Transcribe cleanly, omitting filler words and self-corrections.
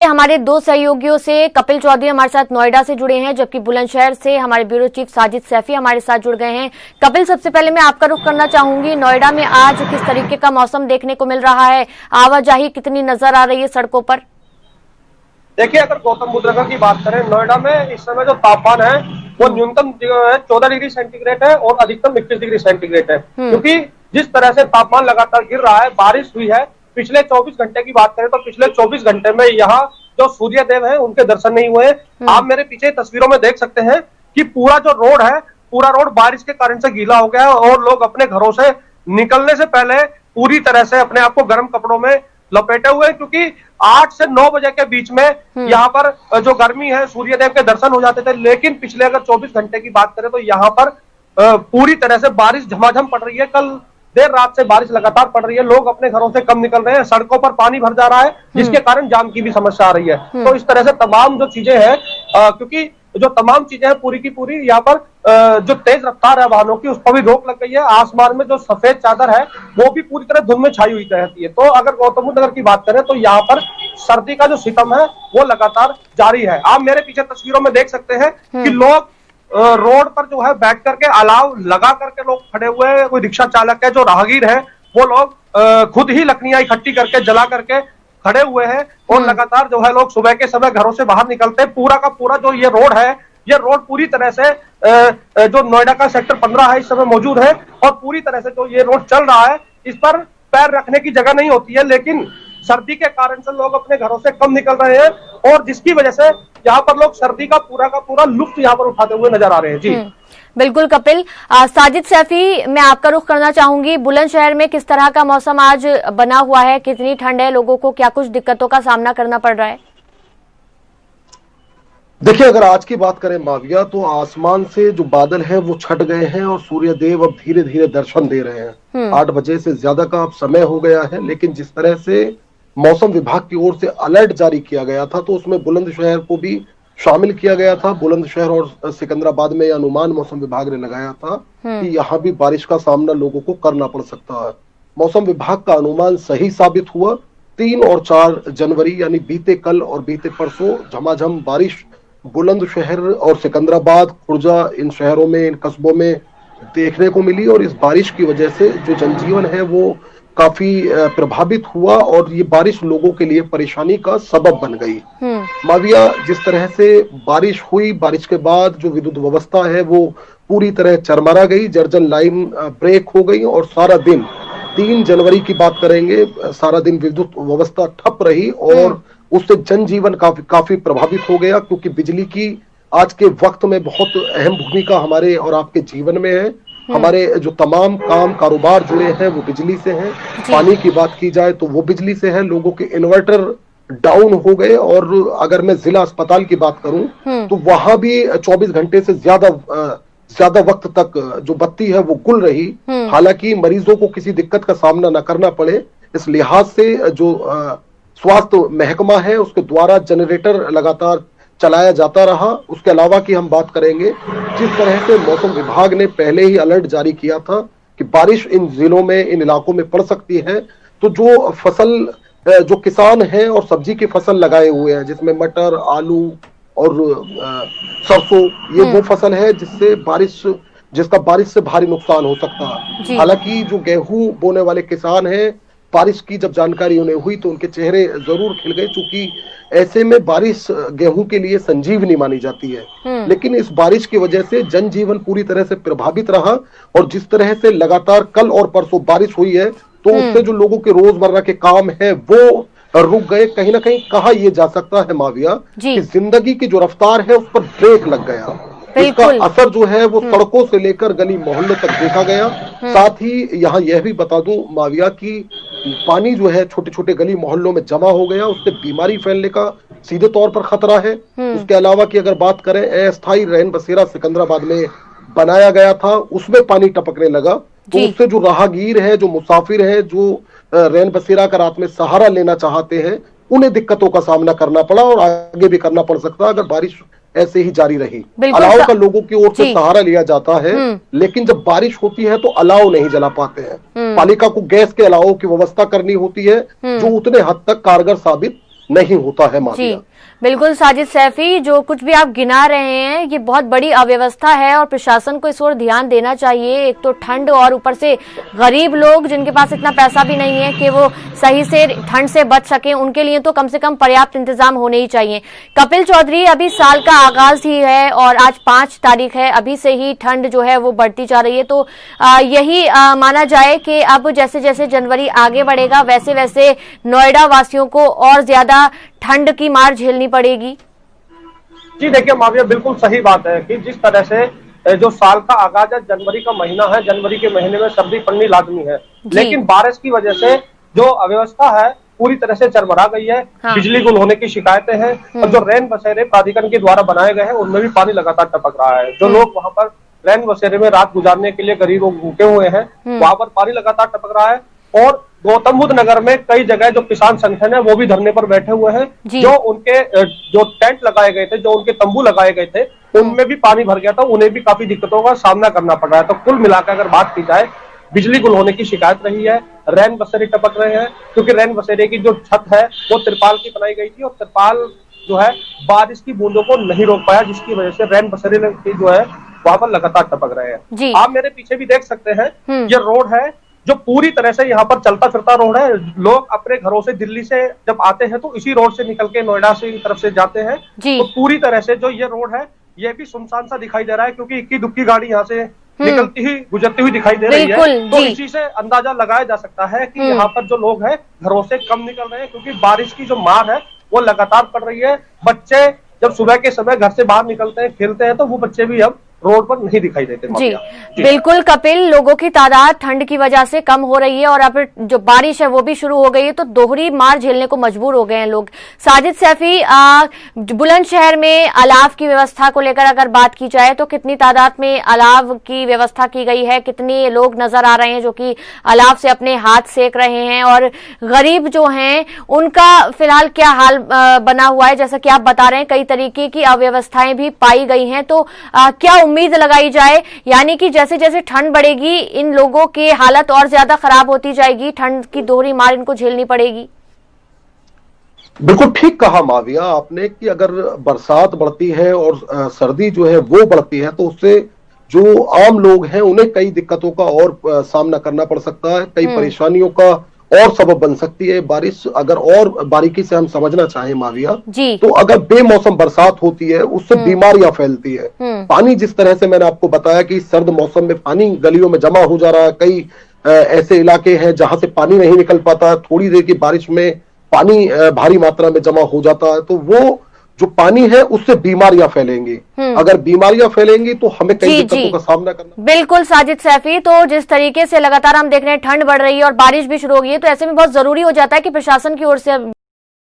हमारे दो सहयोगियों से कपिल चौधरी हमारे साथ नोएडा से जुड़े हैं, जबकि बुलंदशहर से हमारे ब्यूरो चीफ साजिद सैफी हमारे साथ जुड़ गए हैं। कपिल, सबसे पहले मैं आपका रुख करना चाहूंगी, नोएडा में आज किस तरीके का मौसम देखने को मिल रहा है, आवाजाही कितनी नजर आ रही है सड़कों पर? देखिए, अगर गौतम बुद्ध नगर की बात करें, नोएडा में इस समय जो तापमान है वो न्यूनतम 14 डिग्री सेंटीग्रेड है और अधिकतम 21 डिग्री सेंटीग्रेड है। क्योंकि जिस तरह से तापमान लगातार गिर रहा है, बारिश हुई है। पिछले 24 घंटे की बात करें तो पिछले 24 घंटे में यहाँ जो सूर्य देव है उनके दर्शन नहीं हुए। आप मेरे पीछे तस्वीरों में देख सकते हैं कि पूरा जो रोड है, पूरा रोड बारिश के कारण से गीला हो गया है और लोग अपने घरों से निकलने से पहले पूरी तरह से अपने आप को गर्म कपड़ों में लपेटे हुए, क्योंकि 8 से 9 बजे के बीच में यहाँ पर जो गर्मी है, सूर्यदेव के दर्शन हो जाते थे। लेकिन पिछले अगर 24 घंटे की बात करें तो यहाँ पर पूरी तरह से बारिश झमाझम पड़ रही है। कल देर रात से बारिश लगातार पड़ रही है, लोग अपने घरों से कम निकल रहे हैं, सड़कों पर पानी भर जा रहा है, जिसके कारण जाम की भी समस्या आ रही है। तो इस तरह से तमाम जो चीजें हैं, क्योंकि जो तमाम चीजें हैं पूरी की पूरी यहाँ पर जो तेज रफ्तार है वाहनों की, उस पर भी रोक लग गई है। आसमान में जो सफेद चादर है वो भी पूरी तरह धुंध में छाई हुई रहती है। तो अगर गौतम बुद्ध नगर की बात करें तो यहाँ पर सर्दी का जो सितम है वो लगातार जारी है। आप मेरे पीछे तस्वीरों में देख सकते हैं कि लोग रोड पर जो है बैठ करके अलाव लगा करके लोग खड़े हुए हैं। कोई रिक्शा चालक है, जो राहगीर है, वो लोग खुद ही लकड़ियां इकट्ठी करके जला करके खड़े हुए हैं और लगातार जो है लोग सुबह के समय घरों से बाहर निकलते हैं। पूरा का पूरा जो ये रोड है, ये रोड पूरी तरह से जो नोएडा का सेक्टर 15 है इस समय मौजूद है और पूरी तरह से जो ये रोड चल रहा है, इस पर पैर रखने की जगह नहीं होती है। लेकिन सर्दी के कारण से लोग अपने घरों से कम निकल रहे हैं और जिसकी वजह से यहाँ पर लोग सर्दी का पूरा लुत्फ यहाँ पर उठाते हुए नजर आ रहे हैं। जी बिल्कुल कपिल। साजिद सैफी, मैं आपका रुख करना चाहूंगी, बुलंदशहर में किस तरह का मौसम आज बना हुआ है, कितनी ठंड है, लोगों को क्या कुछ दिक्कतों का सामना करना पड़ रहा है? देखिए, अगर आज की बात करें माविया, तो आसमान से जो बादल हैं वो छट गए हैं और सूर्य देव अब धीरे धीरे दर्शन दे रहे हैं। 8 बजे से ज्यादा का अब समय हो गया है, लेकिन जिस तरह से मौसम विभाग की ओर से अलर्ट जारी किया गया था तो उसमें बुलंदशहर को भी शामिल किया गया था। बुलंदशहर और सिकंदराबाद में अनुमान मौसम विभाग ने लगाया था कि यहाँ भी बारिश का सामना लोगों को करना पड़ सकता है। मौसम विभाग का अनुमान सही साबित हुआ। 3 और 4 जनवरी यानी बीते कल और बीते परसों झमाझम बारिश बुलंदशहर और सिकंदराबाद, खुर्जा, इन शहरों में, इन कस्बों में देखने को मिली और इस बारिश की वजह से जो जनजीवन है वो काफी प्रभावित हुआ और ये बारिश लोगों के लिए परेशानी का सबब बन गई। माविया, जिस तरह से बारिश हुई, बारिश के बाद जो विद्युत व्यवस्था है वो पूरी तरह चरमरा गई, जर्जर लाइन ब्रेक हो गई और सारा दिन 3 जनवरी की बात करेंगे, सारा दिन विद्युत व्यवस्था ठप रही और उससे जनजीवन काफी प्रभावित हो गया, क्योंकि बिजली की आज के वक्त में बहुत अहम भूमिका हमारे और आपके जीवन में है। हमारे जो तमाम काम कारोबार जुड़े हैं वो बिजली से हैं। पानी की बात की जाए तो वो बिजली से है। लोगों के इन्वर्टर डाउन हो गए और अगर मैं जिला अस्पताल की बात करूं तो वहां भी 24 घंटे से ज्यादा वक्त तक जो बत्ती है वो गुल रही। हालांकि मरीजों को किसी दिक्कत का सामना न करना पड़े, इस लिहाज से जो स्वास्थ्य महकमा है उसके द्वारा जनरेटर लगातार चलाया जाता रहा। उसके अलावा की हम बात करेंगे, जिस तरह से मौसम विभाग ने पहले ही अलर्ट जारी किया था कि बारिश इन जिलों में, इन इलाकों में पड़ सकती है, तो जो फसल, जो किसान हैं और सब्जी की फसल लगाए हुए हैं जिसमें मटर, आलू और सरसों, ये वो फसल है जिसका बारिश से भारी नुकसान हो सकता है। हालांकि जो गेहूं बोने वाले किसान हैं, बारिश की जब जानकारी उन्हें हुई तो उनके चेहरे जरूर खिल गए, क्योंकि ऐसे में बारिश गेहूं के लिए संजीवनी मानी जाती है। लेकिन इस बारिश की वजह से जनजीवन पूरी तरह से प्रभावित रहा और जिस तरह से लगातार कल और परसों बारिश हुई है तो उससे जो लोगों के रोजमर्रा के काम है वो रुक गए। कहीं ना कहीं कहा यह जा सकता है माविया कि जिंदगी की जो रफ्तार है उस पर ब्रेक लग गया। इसका असर जो है वो सड़कों से लेकर गली मोहल्लों तक देखा गया। साथ ही यहाँ यह भी बता दूं माविया की पानी जो है छोटे छोटे गली मोहल्लों में जमा हो गया, उससे बीमारी फैलने का सीधे तौर पर खतरा है। उसके अलावा की अगर बात करें, अस्थायी रैन बसेरा सिकंदराबाद में बनाया गया था, उसमें पानी टपकने लगा तो उससे जो राहगीर है, जो मुसाफिर है, जो रैन बसेरा का रात में सहारा लेना चाहते हैं, उन्हें दिक्कतों का सामना करना पड़ा और आगे भी करना पड़ सकता अगर बारिश ऐसे ही जारी रही। अलाव का लोगों की ओर से सहारा लिया जाता है, लेकिन जब बारिश होती है तो अलाव नहीं जला पाते हैं। पालिका को गैस के अलाव की व्यवस्था करनी होती है जो उतने हद तक कारगर साबित नहीं होता है जी माफिया। बिल्कुल साजिद सैफी, जो कुछ भी आप गिना रहे हैं ये बहुत बड़ी अव्यवस्था है और प्रशासन को इस ओर ध्यान देना चाहिए। एक तो ठंड और ऊपर से गरीब लोग जिनके पास इतना पैसा भी नहीं है कि वो सही से ठंड से बच सके, उनके लिए तो कम से कम पर्याप्त इंतजाम होने ही चाहिए। कपिल चौधरी, अभी साल का आगाज ही है और आज 5 तारीख है, अभी से ही ठंड जो है वो बढ़ती जा रही है, तो यही माना जाए कि अब जैसे जैसे जनवरी आगे बढ़ेगा वैसे वैसे नोएडा वासियों को और ज्यादा ठंड की मार झेलनी पड़ेगी। जी देखिए माविया, बिल्कुल सही बात है कि जिस तरह से जो साल का आगाज है, जनवरी का महीना है, जनवरी के महीने में सर्दी पड़नी लाजमी है, लेकिन बारिश की वजह से जो अव्यवस्था है पूरी तरह से चरमरा गई है। हाँ। बिजली गुल होने की शिकायतें हैं और जो रैन बसेरे प्राधिकरण के द्वारा बनाए गए हैं उनमें भी पानी लगातार टपक रहा है। जो लोग वहां पर रैन बसेरे में रात गुजारने के लिए गरीब लोग भूखे हुए हैं, वहां पर पानी लगातार टपक रहा है। और गौतम बुद्ध नगर में कई जगह जो किसान संगठन है वो भी धरने पर बैठे हुए हैं। जो उनके जो टेंट लगाए गए थे, जो उनके तंबू लगाए गए थे, उनमें भी पानी भर गया था, उन्हें भी काफी दिक्कतों का सामना करना पड़ रहा है। तो कुल मिलाकर अगर बात की जाए, बिजली गुल होने की शिकायत रही है, रैन बसेरे टपक रहे हैं, क्योंकि रैन बसेरे की जो छत है वो तिरपाल की बनाई गई थी और तिरपाल जो है बारिश की बूंदों को नहीं रोक पाया, जिसकी वजह से रैन बसेरे की जो है वहां पर लगातार टपक रहे हैं। आप मेरे पीछे भी देख सकते हैं, ये रोड है जो पूरी तरह से यहाँ पर चलता फिरता रोड है। लोग अपने घरों से दिल्ली से जब आते हैं तो इसी रोड से निकल के नोएडा से की तरफ से जाते हैं। तो पूरी तरह से जो ये रोड है ये भी सुनसान सा दिखाई दे रहा है, क्योंकि इक्की दुक्की गाड़ी यहाँ से निकलती हुई गुजरती हुई दिखाई दे रही है। तो इसी से अंदाजा लगाया जा सकता है कि यहाँ पर जो लोग हैं घरों से कम निकल रहे हैं, क्योंकि बारिश की जो मार है वो लगातार पड़ रही है। बच्चे जब सुबह के समय घर से बाहर निकलते हैं, खेलते हैं, तो वो बच्चे भी अब रोड पर नहीं दिखाई देते। जी बिल्कुल कपिल, लोगों की तादाद ठंड की वजह से कम हो रही है और अब जो बारिश है वो भी शुरू हो गई है, तो दोहरी मार झेलने को मजबूर हो गए हैं लोग। साजिद सैफी, बुलंदशहर में अलाव की व्यवस्था को लेकर अगर बात की जाए तो कितनी तादाद में अलाव की व्यवस्था की गई है? कितने लोग नजर आ रहे हैं जो कि अलाव से अपने हाथ सेक रहे हैं? और गरीब जो हैं उनका फिलहाल क्या हाल बना हुआ है? जैसा कि आप बता रहे हैं कई तरीके की अव्यवस्थाएं भी पाई गई हैं, तो क्या उम्मीद लगाई जाए, यानी कि जैसे जैसे ठंड बढ़ेगी इन लोगों की हालत और ज्यादा खराब होती जाएगी, ठंड की दोहरी मार इनको झेलनी पड़ेगी? बिल्कुल ठीक कहा माविया आपने कि अगर बरसात बढ़ती है और सर्दी जो है वो बढ़ती है तो उससे जो आम लोग हैं उन्हें कई दिक्कतों का और सामना करना पड़ सकता है, कई परेशानियों का और सबब बन सकती है बारिश। अगर और बारीकी से हम समझना चाहें माविया, तो अगर बेमौसम बरसात होती है उससे बीमारियां फैलती है। पानी जिस तरह से मैंने आपको बताया कि सर्द मौसम में पानी गलियों में जमा हो जा रहा है, कई ऐसे इलाके हैं जहां से पानी नहीं निकल पाता, थोड़ी देर की बारिश में पानी भारी मात्रा में जमा हो जाता है, तो वो जो पानी है उससे बीमारियां फैलेंगी। अगर बीमारियां फैलेंगी तो हमें कई दिक्कतों का सामना करना। बिल्कुल साजिद सैफी, तो जिस तरीके से लगातार हम देख रहे हैं ठंड बढ़ रही है और बारिश भी शुरू हो गई है, तो ऐसे में बहुत जरूरी हो जाता है कि प्रशासन की ओर से